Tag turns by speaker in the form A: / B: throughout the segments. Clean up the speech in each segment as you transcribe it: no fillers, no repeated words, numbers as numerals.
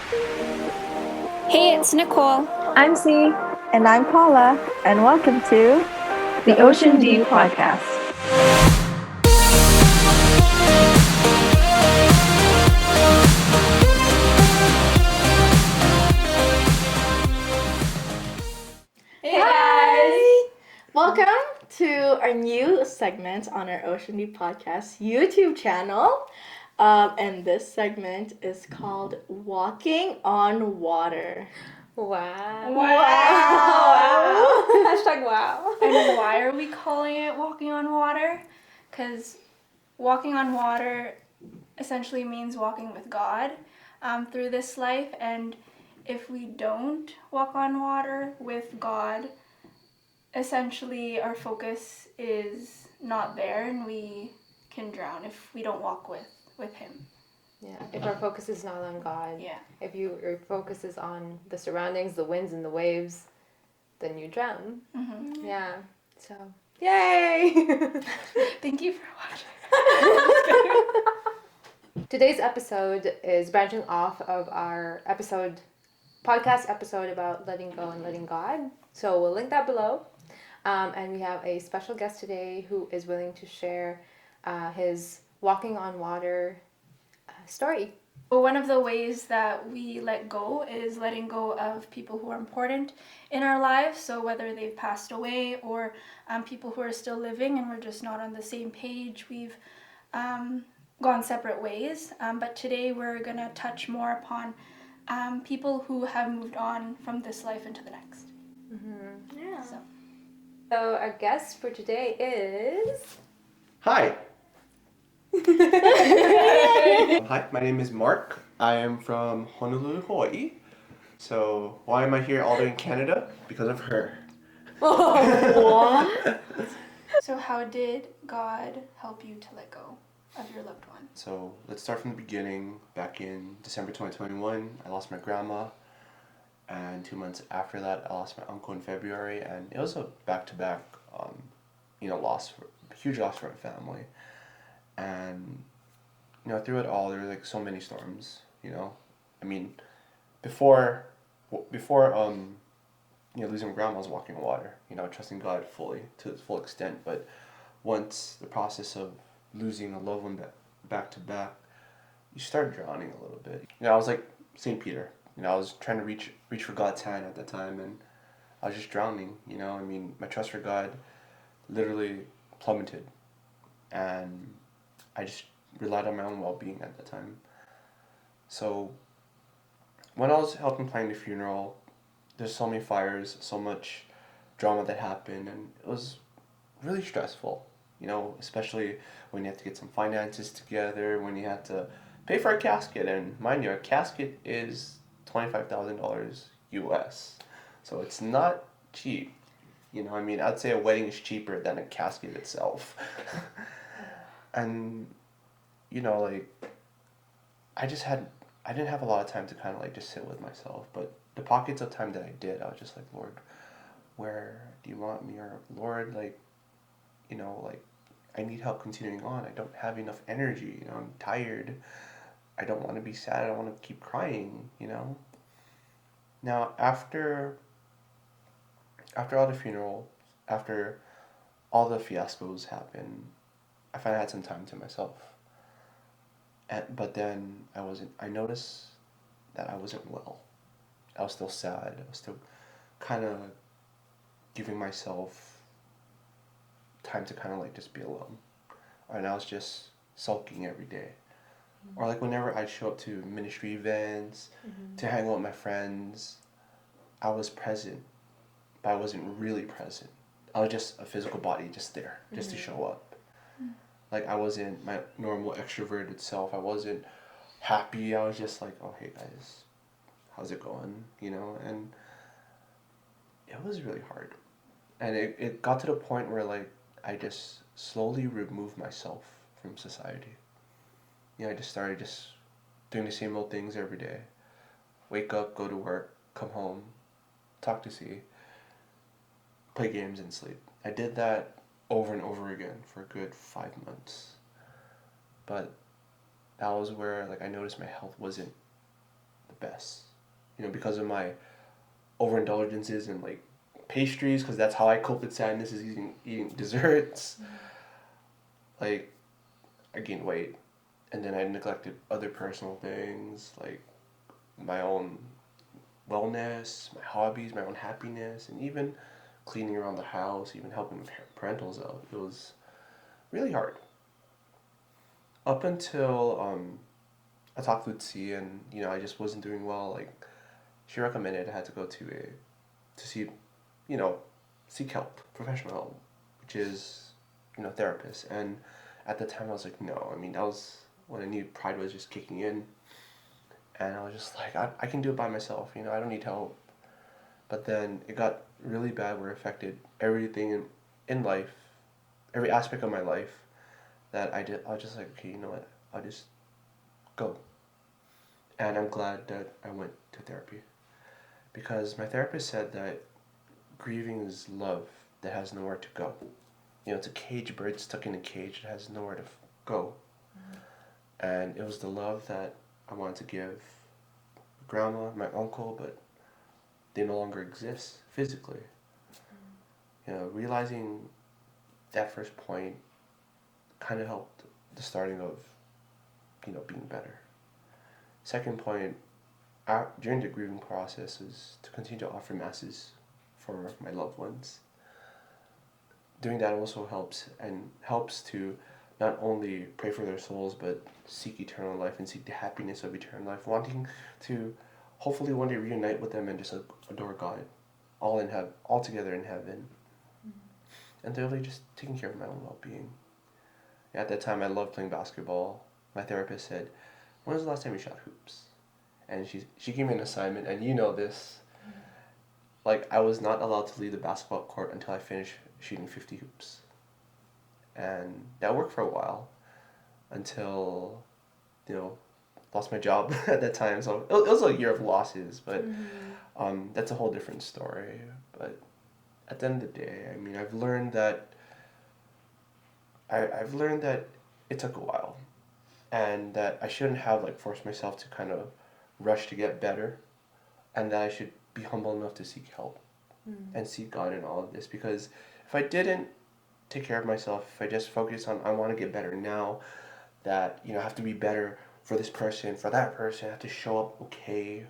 A: Hey, it's Nicole.
B: I'm C.
C: And I'm Paula, and welcome to
B: The Ocean Deep Podcast.
D: Hey guys! Welcome to our new segment on our Ocean Deep Podcast YouTube channel. And this segment is called Walking on Water.
A: Wow.
D: Wow.
A: Hashtag wow.
E: And why are we calling it walking on water? Because walking on water essentially means walking with God through this life. And if we don't walk on water with God, essentially our focus is not there and we can drown if we don't walk with Him.
B: Yeah, if our focus is not on God,
E: Yeah.
B: if your focus is on the surroundings, the winds and the waves, then you drown.
E: Mm-hmm.
B: Yeah, so yay!
E: Thank you for watching.
B: Today's episode is branching off of our podcast episode about letting go and letting God. So we'll link that below. And we have a special guest today who is willing to share his walking on water story.
E: Well, one of the ways that we let go is letting go of people who are important in our lives. So whether they've passed away or people who are still living and we're just not on the same page, we've gone separate ways. But today we're going to touch more upon people who have moved on from this life into the next.
B: Mm-hmm.
D: Yeah.
B: So our guest for today is...
F: Hi. Hi, my name is Mark. I am from Honolulu, Hawaii. So why am I here all day in Canada? Because of her.
D: What?
E: So how did God help you to let go of your loved one?
F: So let's start from the beginning. Back in December 2021, I lost my grandma. And 2 months after that, I lost my uncle in February. And it was a back-to-back, huge loss for my family. And through it all, there were like so many storms. I mean, before losing my grandma, I was walking on water. Trusting God fully to its full extent. But once the process of losing a loved one back to back, you start drowning a little bit. I was like St. Peter. I was trying to reach for God's hand at that time, and I was just drowning. My trust for God literally plummeted, and I just relied on my own well-being at the time. So when I was helping plan the funeral, there's so many fires, so much drama that happened, and it was really stressful, especially when you have to get some finances together, when you have to pay for a casket, and mind you, a casket is $25,000 US. So it's not cheap. I'd say a wedding is cheaper than a casket itself. And I didn't have a lot of time to kind of just sit with myself, but the pockets of time that I did, I was just like, Lord, where do you want me? Or Lord, I need help continuing on. I don't have enough energy, I'm tired. I don't want to be sad. I don't want to keep crying, Now, after all the funeral, after all the fiascos happened, I finally had some time to myself. But then I noticed that I wasn't well. I was still sad. I was still kind of giving myself time to kind of just be alone. And I was just sulking every day. Or whenever I'd show up to ministry events, to hang out with my friends, I was present, but I wasn't really present. I was just a physical body just there, just to show up. I wasn't my normal extroverted self. I wasn't happy. I was just like, oh, hey guys, how's it going? And it was really hard. And it got to the point where I just slowly removed myself from society. I just started doing the same old things every day. Wake up, go to work, come home, talk to C, play games and sleep. I did that over and over again for a good 5 months. But that was where I noticed my health wasn't the best. You know, because of my overindulgences in like pastries, because that's how I cope with sadness, is eating desserts. Like, I gained weight, and then I neglected other personal things, like my own wellness, my hobbies, my own happiness, and even cleaning around the house, even helping parentals out. It was really hard. Up until I talked with C, and you know, I just wasn't doing well. Like, she recommended I had to go to see, you know, seek help, professional help, which is, you know, therapist. And at the time I was like, no. I mean, that was when I knew pride was just kicking in. And I was just like, I can do it by myself, you know, I don't need help. But then it got really bad where it affected everything in life, every aspect of my life that I did. I was just like, okay, you know what, I'll just go. And I'm glad that I went to therapy, because my therapist said that grieving is love that has nowhere to go. You know, it's a cage bird stuck in a cage that has nowhere to go. And it was the love that I wanted to give grandma, my uncle, but they no longer exist physically. You know, realizing that first point kind of helped the starting of, you know, being better. Second point, during the grieving process, is to continue to offer masses for my loved ones. Doing that also helps to not only pray for their souls, but seek eternal life and seek the happiness of eternal life, wanting to hopefully one day reunite with them and just adore God, all together in heaven. And thirdly, just taking care of my own well-being. At that time, I loved playing basketball. My therapist said, "When was the last time you shot hoops?" And she gave me an assignment, and you know this. Like, I was not allowed to leave the basketball court until I finished shooting 50 hoops. And that worked for a while, until, you know, lost my job at that time. So it was a year of losses, but that's a whole different story. But at the end of the day, I mean, I've learned that it took a while, and that I shouldn't have like forced myself to kind of rush to get better, and that I should be humble enough to seek help and seek God in all of this. Because if I didn't take care of myself, if I just focus on I want to get better now, that, you know, I have to be better for this person, for that person, I have to show up okay,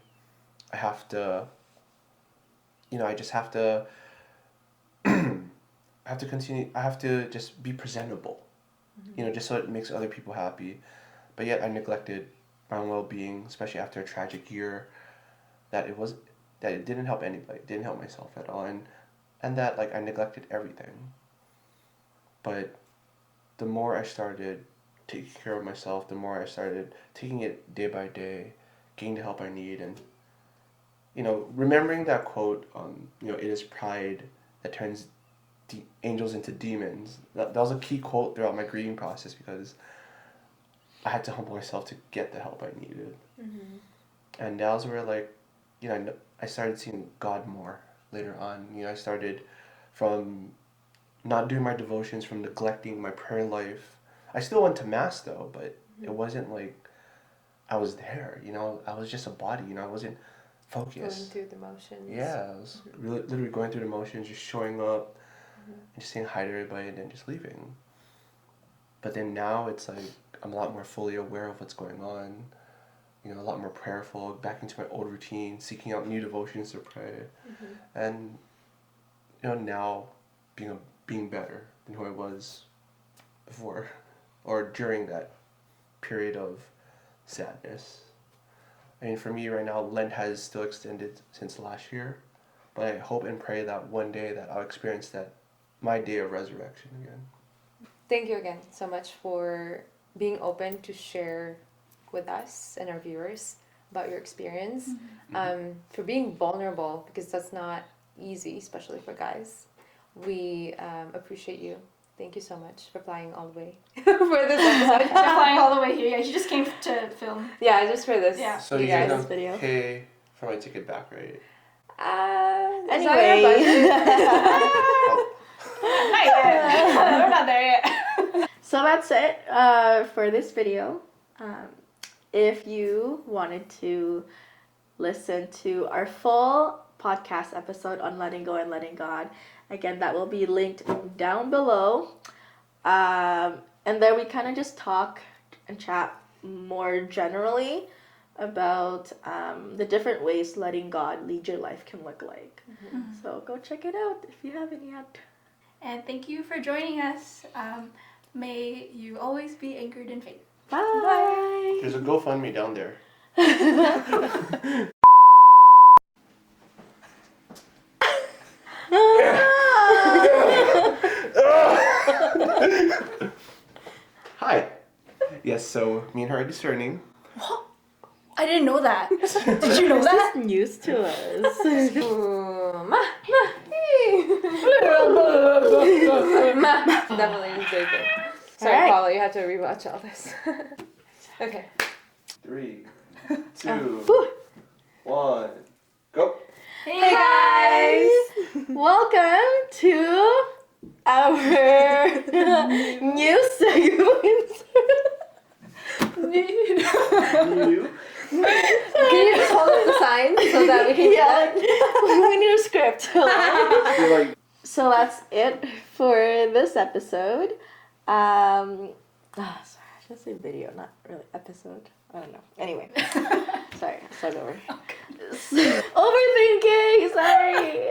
F: I have to, you know, I just have to I have to just be presentable, you know, just so it makes other people happy. But yet I neglected my own well-being, especially after a tragic year, that it didn't help anybody, didn't help myself at all, and that, like, I neglected everything. But the more I started taking care of myself, the more I started taking it day by day, getting the help I need, and, you know, remembering that quote, you know, it is pride that turns angels into demons. That was a key quote throughout my grieving process, because I had to humble myself to get the help I needed. And that was where, like, you know, I started seeing God more later on. You know, I started from not doing my devotions, from neglecting my prayer life. I still went to mass though, but it wasn't like I was there, you know, I was just a body, you know, I wasn't focused.
B: Going through the motions.
F: Yeah, I was really literally going through the motions, just showing up and just saying hi to everybody and then just leaving. But then now it's like I'm a lot more fully aware of what's going on, you know, a lot more prayerful, back into my old routine, seeking out new devotions to pray. And, you know, now being better than who I was before, or during that period of sadness. I mean, for me right now, Lent has still extended since last year, but I hope and pray that one day that I'll experience that, my day of resurrection again.
B: Thank you again so much for being open to share with us and our viewers about your experience, for being vulnerable, because that's not easy, especially for guys. We appreciate you. Thank you so much for flying all the way for this episode.
E: Flying all the way here. Yeah, she just came to film.
B: Yeah, just for this.
E: Yeah.
F: So
B: you
F: you
B: guys.
F: guys
D: video.
F: don't pay for my ticket back, right?
B: Is that your budget?
E: Not yet. We're not there yet.
D: So that's it for this video. If you wanted to listen to our full podcast episode on letting go and letting God. Again, that will be linked down below. And there we kind of just talk and chat more generally about the different ways letting God lead your life can look like. So go check it out if you haven't yet.
E: And thank you for joining us. May you always be anchored in faith.
D: Bye.
F: There's a GoFundMe down there. Hi. Yes, so me and her are discerning.
E: I didn't know that. Did you know that?
D: News to us.
B: Definitely mistaken. Sorry,
D: Alright.
B: Paula, you had to rewatch all this. Okay.
F: 3, 2, 1, go.
D: Hey guys! Welcome to our new segment.
F: You?
B: Can you just hold up the sign so that we can
D: Yeah, we need a script.
F: You're like,
D: So that's it for this episode. Sorry, I should say video, not really episode. I don't know. Anyway, sorry, I'll start over. Overthinking. Sorry.